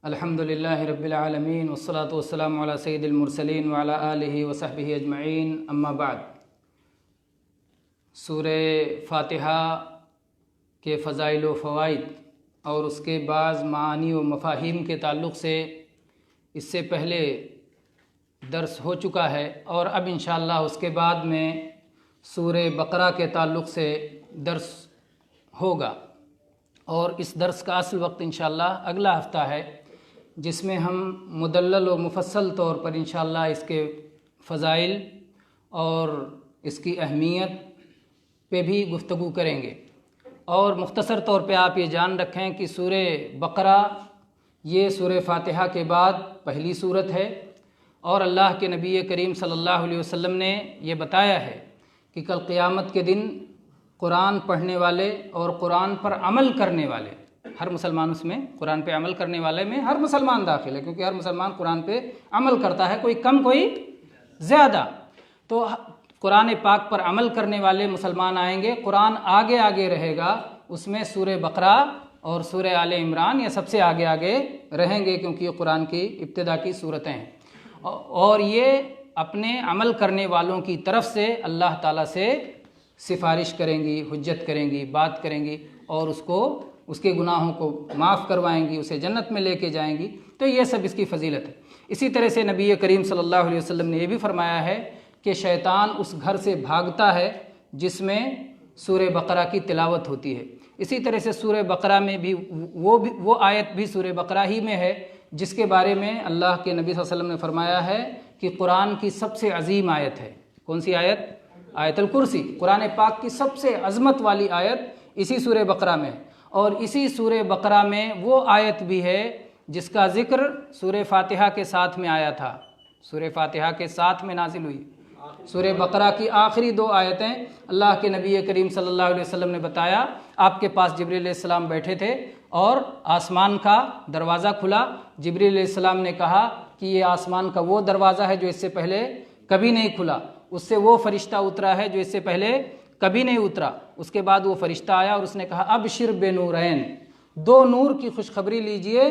الحمدللہ رب العالمین والصلاة والسلام علی سید المرسلین وعلی آلہ وصحبہ اجمعین، اما بعد۔ سورہ فاتحہ کے فضائل و فوائد اور اس کے بعض معانی و مفاہیم کے تعلق سے اس سے پہلے درس ہو چکا ہے، اور اب انشاءاللہ اس کے بعد میں سورہ بقرہ کے تعلق سے درس ہوگا، اور اس درس کا اصل وقت انشاءاللہ اگلا ہفتہ ہے، جس میں ہم مدلل و مفصل طور پر انشاءاللہ اس کے فضائل اور اس کی اہمیت پہ بھی گفتگو کریں گے۔ اور مختصر طور پہ آپ یہ جان رکھیں کہ سورہ بقرہ یہ سورہ فاتحہ کے بعد پہلی سورت ہے، اور اللہ کے نبی کریم صلی اللہ علیہ وسلم نے یہ بتایا ہے کہ کل قیامت کے دن قرآن پڑھنے والے اور قرآن پر عمل کرنے والے، ہر مسلمان اس میں قرآن پہ عمل کرنے والے میں ہر مسلمان داخل ہے، کیونکہ ہر مسلمان قرآن پہ عمل کرتا ہے، کوئی کم کوئی زیادہ۔ تو قرآن پاک پر عمل کرنے والے مسلمان آئیں گے، قرآن آگے آگے رہے گا، اس میں سورہ بقرہ اور سورہ آل عمران یہ سب سے آگے آگے رہیں گے، کیونکہ یہ قرآن کی ابتدا کی صورتیں ہیں، اور یہ اپنے عمل کرنے والوں کی طرف سے اللہ تعالیٰ سے سفارش کریں گی، حجت کریں گی، بات کریں گی، اور اس کے گناہوں کو معاف کروائیں گی، اسے جنت میں لے کے جائیں گی۔ تو یہ سب اس کی فضیلت ہے۔ اسی طرح سے نبی کریم صلی اللہ علیہ وسلم نے یہ بھی فرمایا ہے کہ شیطان اس گھر سے بھاگتا ہے جس میں سورہ بقرہ کی تلاوت ہوتی ہے۔ اسی طرح سے سورہ بقرہ میں بھی وہ آیت بھی سورہ بقرہ ہی میں ہے جس کے بارے میں اللہ کے نبی صلی اللہ علیہ وسلم نے فرمایا ہے کہ قرآن کی سب سے عظیم آیت ہے۔ کون سی آیت؟ آیت الکرسی۔ قرآن پاک کی سب سے عظمت والی آیت اسی سورہ بقرہ میں ہے، اور اسی سورہ بقرہ میں وہ آیت بھی ہے جس کا ذکر سورہ فاتحہ کے ساتھ میں آیا تھا، سورہ فاتحہ کے ساتھ میں نازل ہوئی۔ سورہ بقرہ کی آخری دو آیتیں اللہ کے نبی کریم صلی اللہ علیہ وسلم نے بتایا، آپ کے پاس جبریل علیہ السلام بیٹھے تھے اور آسمان کا دروازہ کھلا، جبریل علیہ السلام نے کہا کہ یہ آسمان کا وہ دروازہ ہے جو اس سے پہلے کبھی نہیں کھلا، اس سے وہ فرشتہ اترا ہے جو اس سے پہلے کبھی نہیں اترا۔ اس کے بعد وہ فرشتہ آیا اور اس نے کہا ابشر بنورین، دو نور کی خوشخبری لیجئے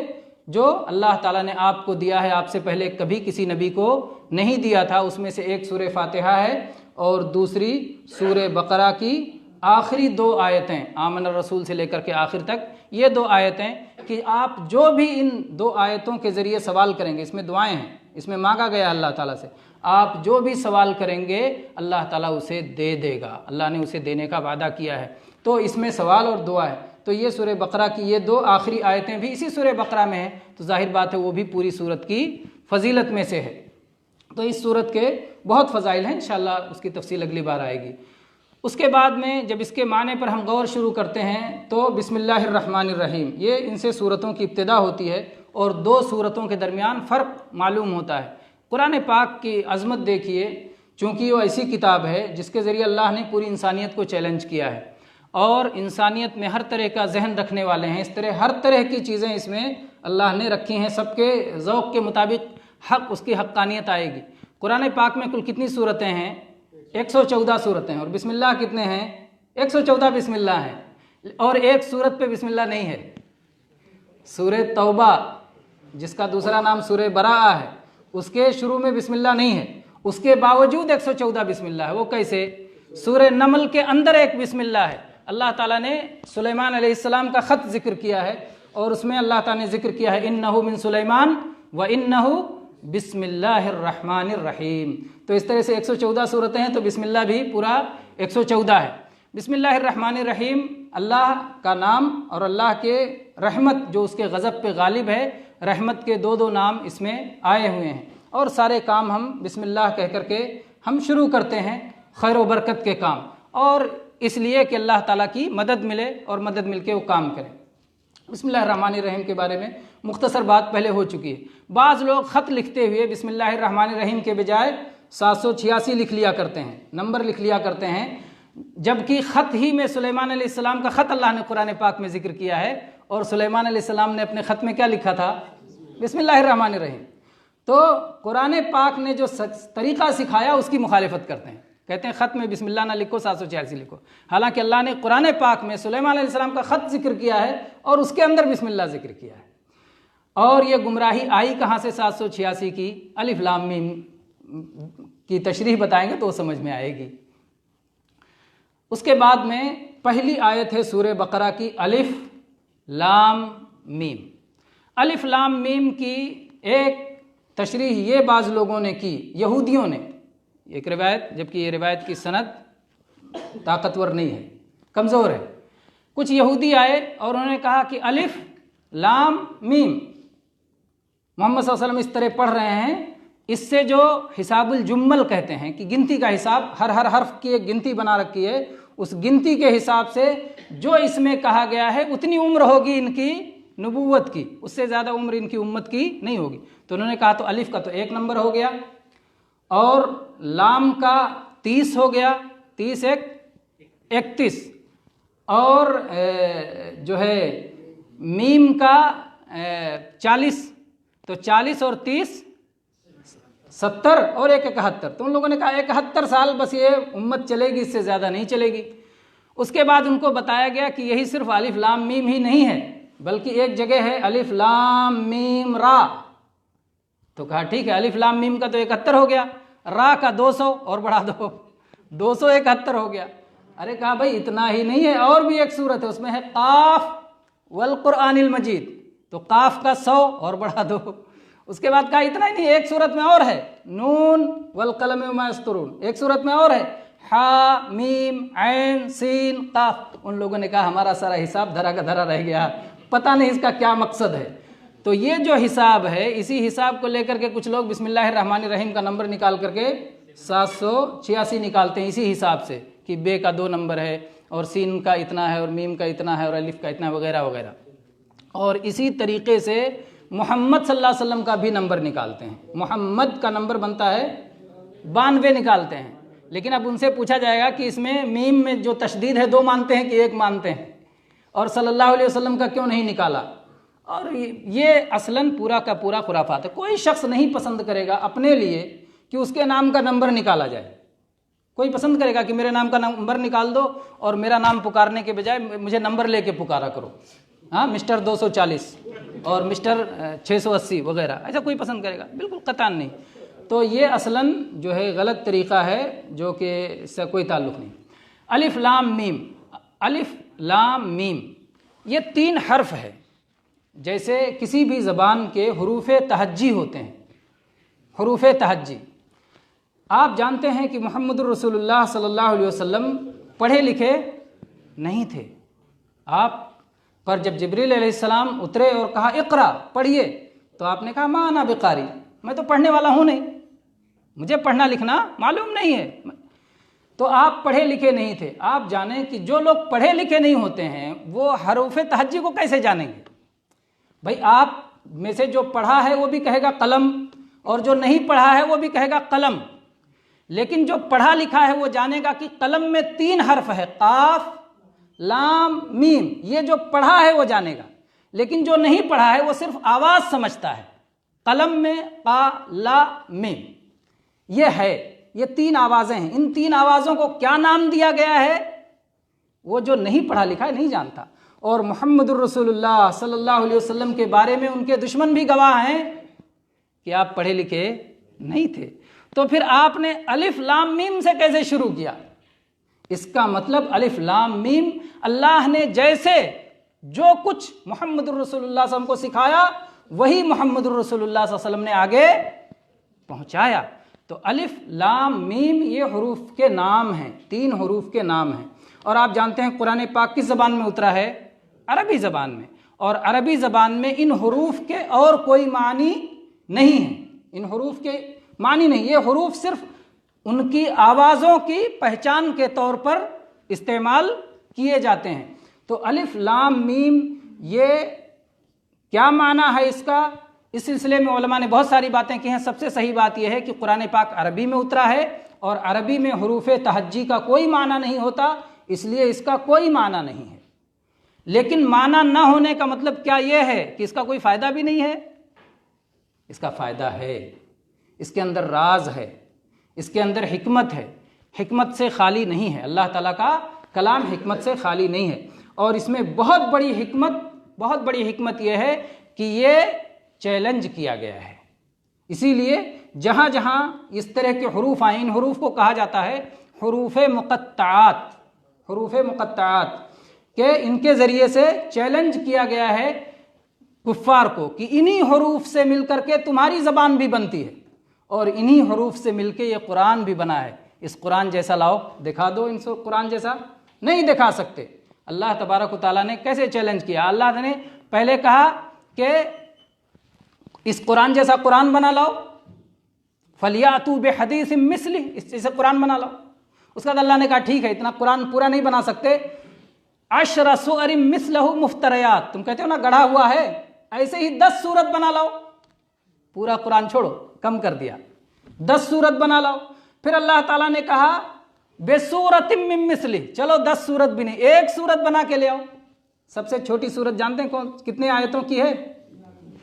جو اللہ تعالیٰ نے آپ کو دیا ہے، آپ سے پہلے کبھی کسی نبی کو نہیں دیا تھا۔ اس میں سے ایک سورہ فاتحہ ہے اور دوسری سورہ بقرہ کی آخری دو آیتیں، آمن الرسول سے لے کر کے آخر تک یہ دو آیتیں، کہ آپ جو بھی ان دو آیتوں کے ذریعے سوال کریں گے، اس میں دعائیں ہیں، اس میں مانگا گیا اللہ تعالیٰ سے، آپ جو بھی سوال کریں گے اللہ تعالیٰ اسے دے دے گا، اللہ نے اسے دینے کا وعدہ کیا ہے۔ تو اس میں سوال اور دعا ہے۔ تو یہ سورہ بقرہ کی یہ دو آخری آیتیں بھی اسی سورہ بقرہ میں ہیں، تو ظاہر بات ہے وہ بھی پوری سورت کی فضیلت میں سے ہے۔ تو اس سورت کے بہت فضائل ہیں، انشاءاللہ اس کی تفصیل اگلی بار آئے گی۔ اس کے بعد میں جب اس کے معنی پر ہم غور شروع کرتے ہیں تو بسم اللہ الرحمن الرحیم، یہ ان سے سورتوں کی ابتدا ہوتی ہے، اور دو سورتوں کے درمیان فرق معلوم ہوتا ہے۔ قرآن پاک کی عظمت دیکھیے، چونکہ وہ ایسی کتاب ہے جس کے ذریعے اللہ نے پوری انسانیت کو چیلنج کیا ہے، اور انسانیت میں ہر طرح کا ذہن رکھنے والے ہیں، اس طرح ہر طرح کی چیزیں اس میں اللہ نے رکھی ہیں، سب کے ذوق کے مطابق اس کی حقانیت آئے گی۔ قرآن پاک میں کل کتنی سورتیں ہیں؟ 114 سورتیں ہیں، اور بسم اللہ کتنے ہیں؟ 114 بسم اللہ ہیں، اور ایک سورت پہ بسم اللہ نہیں ہے، سورہ توبہ جس کا دوسرا نام سورہ براءہ ہے، اس کے شروع میں بسم اللہ نہیں ہے، اس کے باوجود 114 بسم اللہ ہے۔ وہ کیسے؟ سورہ نمل کے اندر ایک بسم اللہ ہے، اللہ تعالیٰ نے سلیمان علیہ السلام کا خط ذکر کیا ہے، اور اس میں اللہ تعالیٰ نے ذکر کیا ہے انہ من سلیمان و انہ بسم اللہ الرحمن الرحیم۔ تو اس طرح سے 114 صورتیں ہیں، تو بسم اللہ بھی پورا 114 ہے۔ بسم اللہ الرحمن الرحیم اللہ کا نام، اور اللہ کے رحمت جو اس کے غضب پہ غالب ہے، رحمت کے دو نام اس میں آئے ہوئے ہیں، اور سارے کام ہم بسم اللہ کہہ کر کے ہم شروع کرتے ہیں، خیر و برکت کے کام، اور اس لیے کہ اللہ تعالیٰ کی مدد ملے اور مدد مل کے وہ کام کریں۔ بسم اللہ الرحمن الرحیم کے بارے میں مختصر بات پہلے ہو چکی ہے۔ بعض لوگ خط لکھتے ہوئے بسم اللہ الرحمن الرحیم کے بجائے 786 لکھ لیا کرتے ہیں، نمبر لکھ لیا کرتے ہیں، جبکہ خط ہی میں سلیمان علیہ السلام کا خط اللہ نے قرآن پاک میں ذکر کیا ہے، اور سلیمان علیہ السلام نے اپنے خط میں کیا لکھا تھا؟ بسم اللہ الرحمن الرحیم۔ تو قرآن پاک نے جو طریقہ سکھایا اس کی مخالفت کرتے ہیں، کہتے ہیں خط میں بسم اللہ نہ لکھو، 786 لکھو، حالانکہ اللہ نے قرآن پاک میں سلیمان علیہ السلام کا خط ذکر کیا ہے اور اس کے اندر بسم اللہ ذکر کیا ہے۔ اور یہ گمراہی آئی کہاں سے 786 کی؟ الف لام میم کی تشریح بتائیں گے تو وہ سمجھ میں آئے گی۔ اس کے بعد میں پہلی آیت ہے سورہ بقرہ کی، الف لام میم۔ الف لام میم کی ایک تشریح یہ بعض لوگوں نے کی، یہودیوں نے، ایک روایت، جبکہ یہ روایت کی سند طاقتور نہیں ہے، کمزور ہے۔ کچھ یہودی آئے اور انہوں نے کہا کہ الف لام میم محمد صلی اللہ علیہ وسلم اس طرح پڑھ رہے ہیں، اس سے جو حساب الجمل کہتے ہیں کہ گنتی کا حساب، ہر حرف کی ایک گنتی بنا رکھی ہے، اس گنتی کے حساب سے جو اس میں کہا گیا ہے اتنی عمر ہوگی ان کی نبوت کی، اس سے زیادہ عمر ان کی امت کی نہیں ہوگی۔ تو انہوں نے کہا تو الف کا تو 1 نمبر ہو گیا، اور لام کا 30 ہو گیا، 30 1 31، اور جو ہے میم کا 40، تو 40 اور 30 70 اور 1 71۔ تو ان لوگوں نے کہا 71 سال بس یہ امت چلے گی، اس سے زیادہ نہیں چلے گی۔ اس کے بعد ان کو بتایا گیا کہ یہی صرف الف لام میم ہی نہیں ہے، بلکہ ایک جگہ ہے الف لام میم را۔ تو کہا ٹھیک ہے، الف لام میم کا تو 71 ہو گیا، را کا 200 اور بڑھا دو، 271 ہو گیا۔ ارے کہا بھائی اتنا ہی نہیں ہے، اور بھی ایک سورت ہے، اس میں ہے قاف والقرآن المجید، تو قاف کا 100 اور بڑھا دو۔ اس کے بعد کہا اتنا ہی نہیں، ایک سورت میں اور ہے، نون والقلم وما یسطرون، ایک سورت میں اور ہے حا میم عین سین قاف۔ ان لوگوں نے کہا ہمارا سارا حساب دھرا کا دھرا رہ گیا، پتہ نہیں اس کا کیا مقصد ہے۔ تو یہ جو حساب ہے، اسی حساب کو لے کر کے کچھ لوگ بسم اللہ الرحمن الرحیم کا نمبر نکال کر کے 786 نکالتے ہیں اسی حساب سے، کہ بے کا 2 نمبر ہے، اور سین کا اتنا ہے، اور میم کا اتنا ہے، اور الف کا اتنا، وغیرہ وغیرہ۔ اور اسی طریقے سے محمد صلی اللہ علیہ وسلم کا بھی نمبر نکالتے ہیں، محمد کا نمبر بنتا ہے 92 نکالتے ہیں۔ لیکن اب ان سے پوچھا جائے گا کہ اس میں میم میں جو تشدید ہے 2 مانتے ہیں کہ 1 مانتے ہیں، اور صلی اللہ علیہ وسلم کا کیوں نہیں نکالا؟ اور یہ اصلاً پورا کا پورا خرافات ہے۔ کوئی شخص نہیں پسند کرے گا اپنے لیے کہ اس کے نام کا نمبر نکالا جائے، کوئی پسند کرے گا کہ میرے نام کا نمبر نکال دو اور میرا نام پکارنے کے بجائے مجھے نمبر لے کے پکارا کرو، ہاں مسٹر 240 اور مسٹر 680 وغیرہ، ایسا کوئی پسند کرے گا؟ بالکل قطعاً نہیں۔ تو یہ اصلاً جو ہے غلط طریقہ ہے، جو کہ اس سے کوئی تعلق نہیں۔ الف لام میم، الف لام میم یہ 3 حرف ہے، جیسے کسی بھی زبان کے حروف تہجی ہوتے ہیں، حروف تہجی۔ آپ جانتے ہیں کہ محمد الرسول اللہ صلی اللہ علیہ وسلم پڑھے لکھے نہیں تھے۔ آپ پر جب جبریل علیہ السلام اترے اور کہا اقرا، پڑھیے، تو آپ نے کہا ما انا بقاری، میں تو پڑھنے والا ہوں نہیں، مجھے پڑھنا لکھنا معلوم نہیں ہے۔ تو آپ پڑھے لکھے نہیں تھے۔ آپ جانیں کہ جو لوگ پڑھے لکھے نہیں ہوتے ہیں وہ حروف تہجی کو کیسے جانیں گے؟ بھائی آپ میں سے جو پڑھا ہے وہ بھی کہے گا قلم، اور جو نہیں پڑھا ہے وہ بھی کہے گا قلم، لیکن جو پڑھا لکھا ہے وہ جانے گا کہ قلم میں 3 حرف ہے، قاف لام میم، یہ جو پڑھا ہے وہ جانے گا، لیکن جو نہیں پڑھا ہے وہ صرف آواز سمجھتا ہے۔ قلم میں قا لا میم یہ ہے، یہ 3 آوازیں ہیں۔ ان 3 آوازوں کو کیا نام دیا گیا ہے وہ جو نہیں پڑھا لکھا ہے نہیں جانتا۔ اور محمد الرسول اللہ صلی اللہ علیہ وسلم کے بارے میں ان کے دشمن بھی گواہ ہیں کہ آپ پڑھے لکھے نہیں تھے۔ تو پھر آپ نے الف لام میم سے کیسے شروع کیا؟ اس کا مطلب الف لام میم اللہ نے جیسے جو کچھ محمد الرسول اللہ صلی اللہ علیہ وسلم کو سکھایا وہی محمد الرسول اللہ صلی اللہ علیہ وسلم نے آگے پہنچایا۔ تو الف لام میم یہ حروف کے نام ہیں، 3 حروف کے نام ہیں۔ اور آپ جانتے ہیں قرآن پاک کس زبان میں اترا ہے؟ عربی زبان میں، اور عربی زبان میں ان حروف کے اور کوئی معنی نہیں ہے، ان حروف کے معنی نہیں، یہ حروف صرف ان کی آوازوں کی پہچان کے طور پر استعمال کیے جاتے ہیں۔ تو الف لام میم یہ کیا معنی ہے اس کا؟ اس سلسلے میں علماء نے بہت ساری باتیں کی ہیں۔ سب سے صحیح بات یہ ہے کہ قرآن پاک عربی میں اترا ہے، اور عربی میں حروف تہجی کا کوئی معنی نہیں ہوتا، اس لیے اس کا کوئی معنی نہیں ہے۔ لیکن معنی نہ ہونے کا مطلب کیا یہ ہے کہ اس کا کوئی فائدہ بھی نہیں ہے؟ اس کا فائدہ ہے، اس کے اندر راز ہے، اس کے اندر حکمت ہے، حکمت سے خالی نہیں ہے۔ اللہ تعالیٰ کا کلام حکمت سے خالی نہیں ہے، اور اس میں بہت بڑی حکمت یہ ہے کہ یہ چیلنج کیا گیا ہے۔ اسی لیے جہاں جہاں اس طرح کے حروف آئیں، ان حروف کو کہا جاتا ہے حروف مقطعات، حروف مقطعات، کہ ان کے ذریعے سے چیلنج کیا گیا ہے کفار کو کہ انہی حروف سے مل کر کے تمہاری زبان بھی بنتی ہے اور انہی حروف سے مل کے یہ قرآن بھی بنا ہے، اس قرآن جیسا لاؤ، دکھا دو ان سے قرآن جیسا۔ نہیں دکھا سکتے۔ اللہ تبارک و تعالیٰ نے کیسے چیلنج کیا؟ اللہ نے پہلے کہا کہ اس قرآن جیسا قرآن بنا لاؤ، فَلْيَأْتُوا بِحَدِيثٍ مِثْلِهِ، اس جیسا قرآن بنا لاؤ۔ اس کے بعد اللہ نے کہا ٹھیک ہے اتنا قرآن پورا نہیں بنا سکتے، 10 سور مثلہ مفتریات، تم کہتے ہو نا گڑھا ہوا ہے، ایسے ہی 10 سورت بنا لاؤ۔ پورا قرآن چھوڑو، کم کر دیا، 10 سورت بنا لاؤ۔ پھر اللہ تعالیٰ نے کہا بسورۃ من مثلہ، چلو 10 سورت بھی نہیں، 1 سورت بنا کے لے آؤ۔ سب سے چھوٹی سورت جانتے ہیں کون کتنے آیتوں کی ہے؟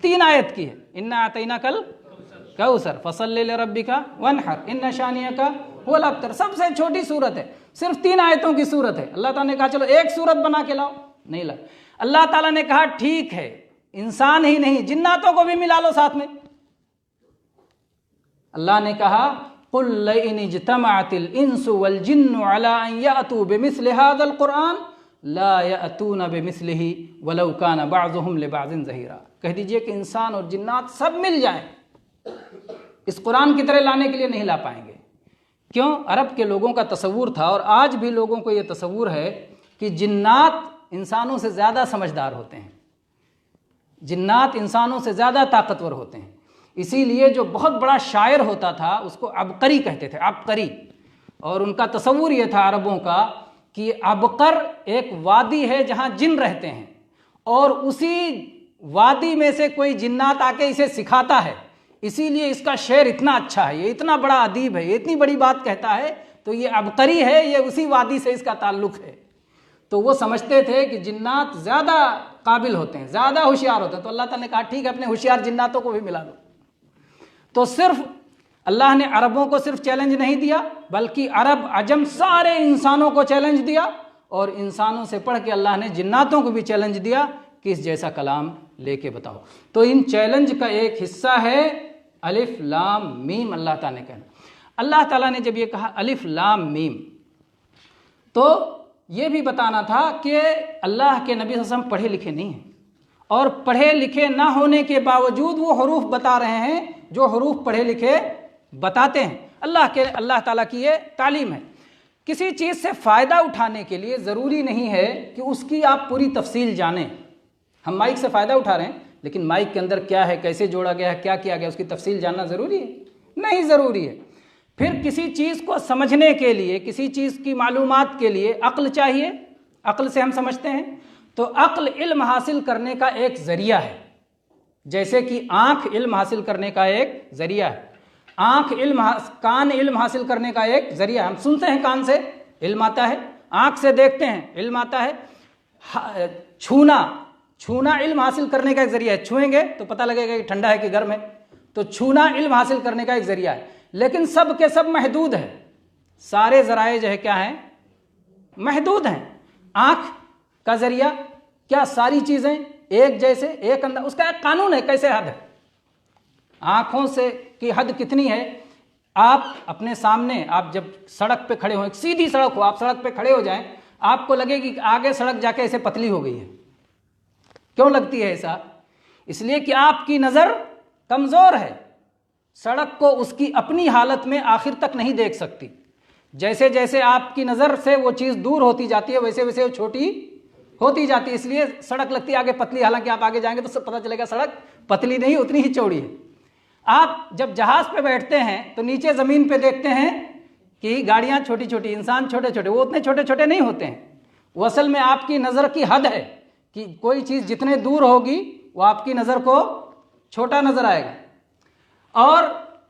3 آیت کی ہے۔ انا اعطیناک الکوثر فصلی لربک وانحر ان شانئک هو الابتر، سب سے چھوٹی سورت ہے، صرف 3 آیتوں کی سورت ہے۔ اللہ تعالیٰ نے کہا چلو 1 سورت بنا کے لاؤ، نہیں لا۔ اللہ تعالیٰ نے کہا ٹھیک ہے انسان ہی نہیں جناتوں کو بھی ملا لو ساتھ میں۔ اللہ نے کہا قل لئن اجتمعت الانس والجن على ان يأتوا بمثل هذا القرآن لا يأتون بمثله ولو كان بعضهم لبعض ظہیرا، کہہ دیجئے کہ انسان اور جنات سب مل جائیں اس قرآن کی طرح لانے کے لیے نہیں لا پائیں گے۔ کیوں؟ عرب کے لوگوں کا تصور تھا اور آج بھی لوگوں کو یہ تصور ہے کہ جنات انسانوں سے زیادہ سمجھدار ہوتے ہیں، جنات انسانوں سے زیادہ طاقتور ہوتے ہیں۔ اسی لیے جو بہت بڑا شاعر ہوتا تھا اس کو عبقری کہتے تھے، عبقری، اور ان کا تصور یہ تھا عربوں کا کہ عبقر ایک وادی ہے جہاں جن رہتے ہیں اور اسی وادی میں سے کوئی جنات آ کے اسے سکھاتا ہے، اسی لیے اس کا شعر اتنا اچھا ہے، یہ اتنا بڑا ادیب ہے، یہ اتنی بڑی بات کہتا ہے، تو یہ عبقری ہے، یہ اسی وادی سے اس کا تعلق ہے۔ تو وہ سمجھتے تھے کہ جنات زیادہ قابل ہوتے ہیں، زیادہ ہوشیار ہوتے ہیں، تو اللہ تعالیٰ نے کہا ٹھیک ہے اپنے ہوشیار جناتوں کو بھی ملا دو۔ تو صرف اللہ نے عربوں کو صرف چیلنج نہیں دیا بلکہ عرب عجم سارے انسانوں کو چیلنج دیا، اور انسانوں سے پڑھ کے اللہ نے جناتوں کو بھی چیلنج دیا کہ اس جیسا کلام لے کے بتاؤ۔ تو ان چیلنج کا ایک حصہ ہے الف لام میم۔ اللہ تعالیٰ نے کہا، اللہ تعالیٰ نے جب یہ کہا الف لام میم، تو یہ بھی بتانا تھا کہ اللہ کے نبی صلی اللہ علیہ وسلم پڑھے لکھے نہیں ہیں، اور پڑھے لکھے نہ ہونے کے باوجود وہ حروف بتا رہے ہیں جو حروف پڑھے لکھے بتاتے ہیں۔ اللہ تعالیٰ کی یہ تعلیم ہے۔ کسی چیز سے فائدہ اٹھانے کے لیے ضروری نہیں ہے کہ اس کی آپ پوری تفصیل جانیں۔ ہم مائک سے فائدہ اٹھا رہے ہیں لیکن مائک کے اندر کیا ہے، کیسے جوڑا گیا ہے، کیا کیا گیا، اس کی تفصیل جاننا ضروری ہے؟ نہیں ضروری ہے۔ پھر کسی چیز کو سمجھنے کے لیے، کسی چیز کی معلومات کے لیے عقل چاہیے، عقل سے ہم سمجھتے ہیں، تو عقل علم حاصل کرنے کا ایک ذریعہ ہے، جیسے کہ آنکھ علم حاصل کرنے کا ایک ذریعہ ہے، کان علم حاصل کرنے کا ایک ذریعہ ہے۔ ہم سنتے ہیں کان سے علم آتا ہے، آنکھ سے دیکھتے ہیں علم آتا ہے، چھونا علم حاصل کرنے کا ایک ذریعہ ہے، چھوئیں گے تو پتہ لگے گا کہ ٹھنڈا ہے کہ گرم ہے، تو چھونا علم حاصل کرنے کا ایک ذریعہ ہے، لیکن سب کے سب محدود ہیں، سارے ذرائع جو ہے کیا ہیں؟ محدود ہیں۔ آنکھ کا ذریعہ کیا ساری چیزیں ایک جیسے ایک اندر، اس کا ایک قانون ہے کیسے حد ہے، آنکھوں سے کی حد کتنی ہے؟ آپ اپنے سامنے، آپ جب سڑک پہ کھڑے ہوں، ایک سیدھی سڑک ہو، آپ سڑک پہ کھڑے ہو جائیں، آپ کو لگے گی کہ آگے سڑک جا کے ایسے پتلی ہو گئی ہے۔ کیوں لگتی ہے ایسا؟ اس لیے کہ آپ کی نظر کمزور ہے، سڑک کو اس کی اپنی حالت میں آخر تک نہیں دیکھ سکتی۔ جیسے جیسے آپ کی نظر سے وہ چیز دور ہوتی جاتی ہے ویسے ویسے وہ چھوٹی ہوتی جاتی ہے، اس لیے سڑک لگتی ہے آگے پتلی، حالانکہ آپ آگے جائیں گے تو سب پتہ چلے گا سڑک پتلی نہیں، اتنی ہی چوڑی ہے۔ آپ جب جہاز پہ بیٹھتے ہیں تو نیچے زمین پہ دیکھتے ہیں کہ گاڑیاں چھوٹی چھوٹی، انسان چھوٹے چھوٹے، وہ اتنے چھوٹے چھوٹے نہیں ہوتے ہیں، وہ اصل میں آپ کی نظر کی حد ہے کہ کوئی چیز جتنے دور ہوگی وہ آپ کی نظر کو چھوٹا نظر آئے گا۔ اور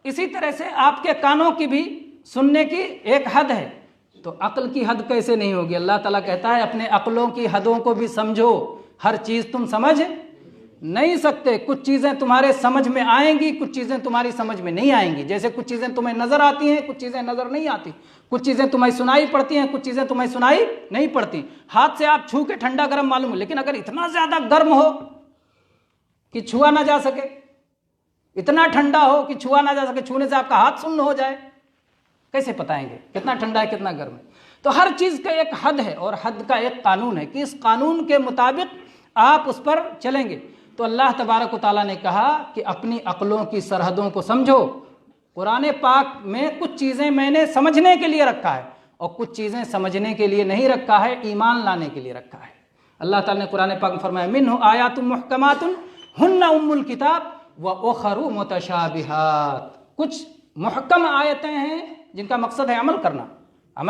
اسی طرح سے آپ کے کانوں کی بھی سننے کی ایک حد ہے، تو عقل کی حد کیسے نہیں ہوگی؟ اللہ تعالیٰ کہتا ہے اپنے عقلوں کی حدوں کو بھی سمجھو، ہر چیز تم سمجھ نہیں سکتے، کچھ چیزیں تمہارے سمجھ میں آئیں گی، کچھ چیزیں تمہاری سمجھ میں نہیں آئیں گی، جیسے کچھ چیزیں تمہیں نظر آتی ہیں، کچھ چیزیں نظر نہیں آتی، کچھ چیزیں تمہیں سنائی پڑتی ہیں، کچھ چیزیں تمہیں سنائی نہیں پڑتی۔ ہاتھ سے آپ چھو کے ٹھنڈا گرم معلوم ہو، لیکن اگر اتنا زیادہ گرم ہو کہ چھوا نہ جا سکے اتنا ٹھنڈا ہو کہ چھوا نہ جا سکے, چھونے سے آپ کا ہاتھ سن ہو جائے, کیسے بتائیں گے کتنا ٹھنڈا ہے کتنا گرم ہے؟ تو ہر چیز کا ایک حد ہے اور حد کا ایک قانون ہے کہ اس قانون کے مطابق آپ اس پر چلیں گے. تو اللہ تبارک و تعالیٰ نے کہا کہ اپنی عقلوں کی سرحدوں کو سمجھو. قرآن پاک میں کچھ چیزیں میں نے سمجھنے کے لیے رکھا ہے اور کچھ چیزیں سمجھنے کے لیے نہیں رکھا ہے, ایمان لانے کے لیے رکھا ہے. اللہ تعالیٰ نے قرآن پاک میں فرمایا منہ آیات محکمات ہن ام الکتاب واخر متشابہات. کچھ محکم آیتیں ہیں جن کا مقصد ہے عمل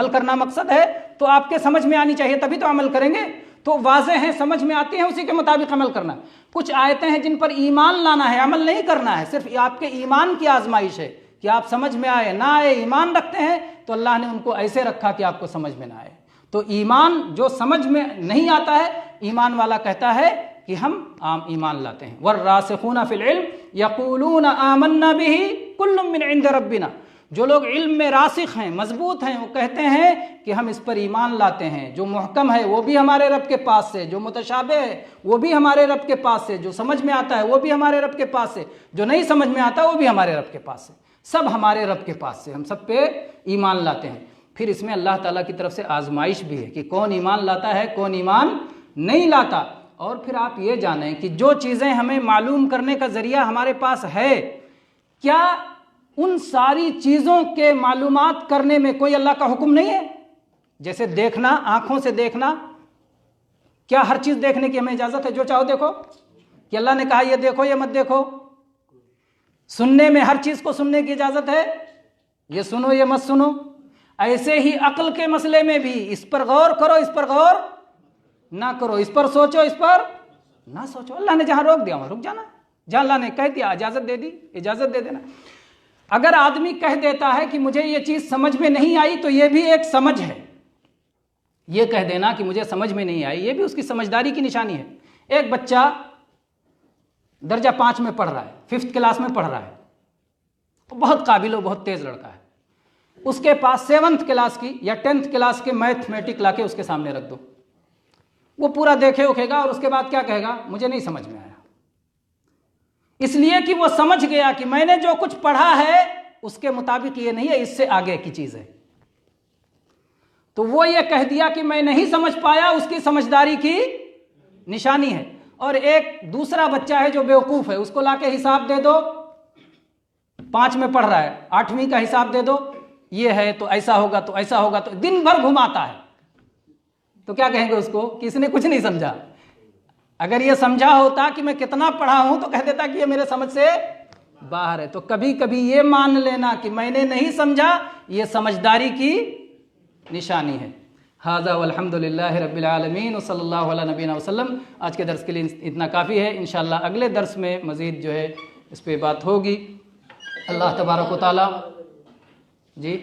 کرنا مقصد ہے, تو آپ کے سمجھ میں آنی چاہیے تبھی تو عمل کریں گے. تو واضح ہیں, سمجھ میں آتی ہیں, اسی کے مطابق عمل کرنا. کچھ آیتیں ہیں جن پر ایمان لانا ہے, عمل نہیں کرنا ہے, صرف آپ کے ایمان کی آزمائش ہے کہ آپ سمجھ میں آئے نہ آئے. ایمان رکھتے ہیں تو اللہ نے ان کو ایسے رکھا کہ آپ کو سمجھ میں نہ آئے. تو ایمان جو سمجھ میں نہیں آتا ہے, ایمان والا کہتا ہے کہ ہم عام ایمان لاتے ہیں. والراسخون فی العلم یقولون آمنا بہ کل من عند ربنا. جو لوگ علم میں راسخ ہیں, مضبوط ہیں, وہ کہتے ہیں کہ ہم اس پر ایمان لاتے ہیں. جو محکم ہے وہ بھی ہمارے رب کے پاس سے, جو متشابہ ہے وہ بھی ہمارے رب کے پاس سے, جو سمجھ میں آتا ہے وہ بھی ہمارے رب کے پاس سے, جو نہیں سمجھ میں آتا وہ بھی ہمارے رب کے پاس سے. سب ہمارے رب کے پاس سے, ہم سب پہ ایمان لاتے ہیں. پھر اس میں اللہ تعالیٰ کی طرف سے آزمائش بھی ہے کہ کون ایمان لاتا ہے کون ایمان نہیں لاتا. اور پھر آپ یہ جانیں کہ جو چیزیں ہمیں معلوم کرنے کا ذریعہ ہمارے پاس ہے, کیا ان ساری چیزوں کے معلومات کرنے میں کوئی اللہ کا حکم نہیں ہے؟ جیسے دیکھنا, آنکھوں سے دیکھنا, کیا ہر چیز دیکھنے کی ہمیں اجازت ہے جو چاہو دیکھو؟ کہ اللہ نے کہا یہ دیکھو یہ مت دیکھو؟ سننے میں ہر چیز کو سننے کی اجازت ہے, یہ سنو یہ مت سنو. ایسے ہی عقل کے مسئلے میں بھی اس پر غور کرو اس پر غور نہ کرو, اس پر سوچو اس پر نہ سوچو. اللہ نے جہاں روک دیا وہاں رک جانا, جہاں اللہ نے کہہ دیا اجازت دے دی اجازت دے دینا. اگر آدمی کہہ دیتا ہے کہ مجھے یہ چیز سمجھ میں نہیں آئی تو یہ بھی ایک سمجھ ہے. یہ کہہ دینا کہ مجھے سمجھ میں نہیں آئی یہ بھی اس کی سمجھداری کی نشانی ہے. ایک بچہ درجہ 5 میں پڑھ رہا ہے, 5th کلاس میں پڑھ رہا ہے, بہت قابل و بہت تیز لڑکا ہے. اس کے پاس 7th کلاس کی یا 10th کلاس کے میتھمیٹک لا کے اس کے سامنے رکھ دو, وہ پورا دیکھے اکھے گا اور اس کے بعد کیا کہے گا؟ مجھے نہیں سمجھ میں آیا. اس لیے کہ وہ سمجھ گیا کہ میں نے جو کچھ پڑھا ہے اس کے مطابق یہ نہیں ہے, اس سے آگے کی چیز ہے. تو وہ یہ کہہ دیا کہ میں نہیں سمجھ پایا, اس کی سمجھداری کی نشانی ہے. اور ایک دوسرا بچہ ہے جو بیوقوف ہے, اس کو لا کے حساب دے دو, 5 میں پڑھ رہا ہے, 8ویں کا حساب دے دو, یہ ہے تو ایسا ہوگا تو ایسا ہوگا, تو دن بھر گھماتا ہے. تو کیا کہیں گے اس کو کہ اس نے کچھ نہیں سمجھا. اگر یہ سمجھا ہوتا کہ میں کتنا پڑھا ہوں تو کہہ دیتا کہ یہ میرے سمجھ سے باہر ہے. تو کبھی کبھی یہ مان لینا کہ میں نے نہیں سمجھا یہ سمجھداری کی نشانی ہے. ھذا والحمد للہ رب العالمین وصلی اللہ علی نبینا وسلم. آج کے درس کے لیے اتنا کافی ہے. انشاءاللہ اگلے درس میں مزید جو ہے اس پہ بات ہوگی. اللہ تبارک و تعالی جی